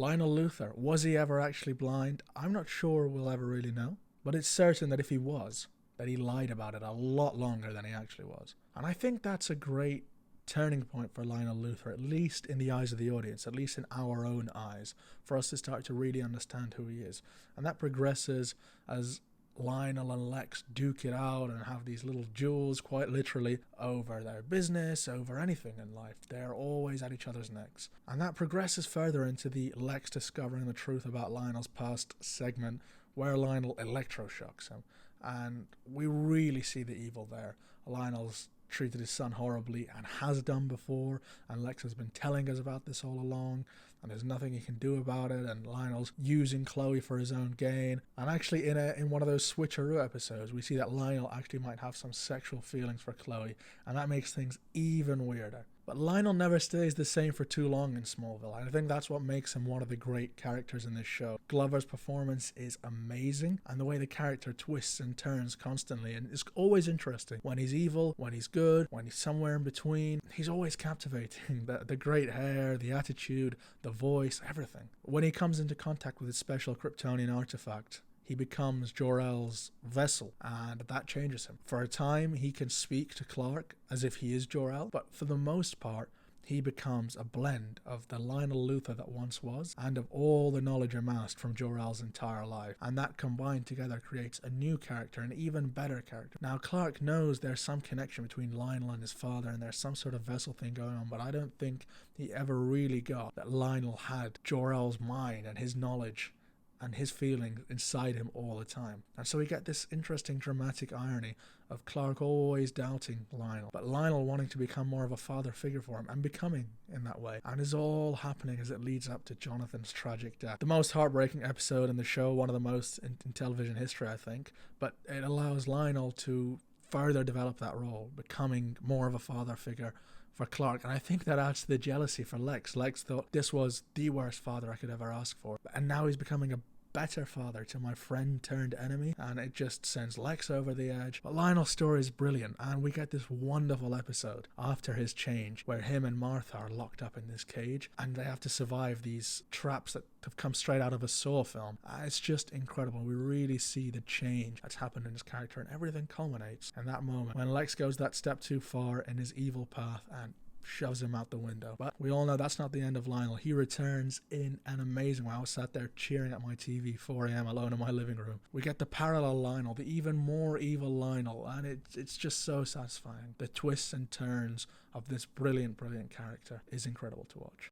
Lionel Luthor, was he ever actually blind? I'm not sure we'll ever really know, but it's certain that if he was, that he lied about it a lot longer than he actually was. And I think that's a great turning point for Lionel Luthor, at least in the eyes of the audience, at least in our own eyes, for us to start to really understand who he is. And that progresses as Lionel and Lex duke it out and have these little duels, quite literally, over their business, over anything in life. They're always at each other's necks. And that progresses further into the Lex discovering the truth about Lionel's past segment, where Lionel electroshocks him. And we really see the evil there. Lionel's treated his son horribly and has done before, and Lex has been telling us about this all along, and there's nothing he can do about it, and Lionel's using Chloe for his own gain. And actually in one of those switcheroo episodes, we see that Lionel actually might have some sexual feelings for Chloe, and that makes things even weirder. But Lionel never stays the same for too long in Smallville, and I think that's what makes him one of the great characters in this show. Glover's performance is amazing, and the way the character twists and turns constantly, and it's always interesting. When he's evil, when he's good, when he's somewhere in between, he's always captivating. The great hair, the attitude, the voice, everything. When he comes into contact with his special Kryptonian artifact, he becomes Jor-El's vessel, and that changes him. For a time, he can speak to Clark as if he is Jor-El, but for the most part, he becomes a blend of the Lionel Luthor that once was, and of all the knowledge amassed from Jor-El's entire life. And that combined together creates a new character, an even better character. Now, Clark knows there's some connection between Lionel and his father, and there's some sort of vessel thing going on, but I don't think he ever really got that Lionel had Jor-El's mind and his knowledge and his feelings inside him all the time. And so we get this interesting dramatic irony of Clark always doubting Lionel, but Lionel wanting to become more of a father figure for him and becoming in that way. And it's all happening as it leads up to Jonathan's tragic death. The most heartbreaking episode in the show, one of the most in television history, I think, but it allows Lionel to further develop that role, becoming more of a father figure for Clark. And I think that adds to the jealousy for Lex. Lex thought this was the worst father I could ever ask for, and now he's becoming a better father to my friend turned enemy, and it just sends Lex over the edge. But Lionel's story is brilliant, and we get this wonderful episode after his change where him and Martha are locked up in this cage and they have to survive these traps that have come straight out of a Saw film. It's just incredible. We really see the change that's happened in his character, and everything culminates in that moment when Lex goes that step too far in his evil path and shoves him out the window. But we all know that's not the end of Lionel. He returns in an amazing way. I was sat there cheering at my TV 4 a.m. alone in my living room. We get the parallel Lionel, the even more evil Lionel, and it's just so satisfying. The twists and turns of this brilliant character is incredible to watch.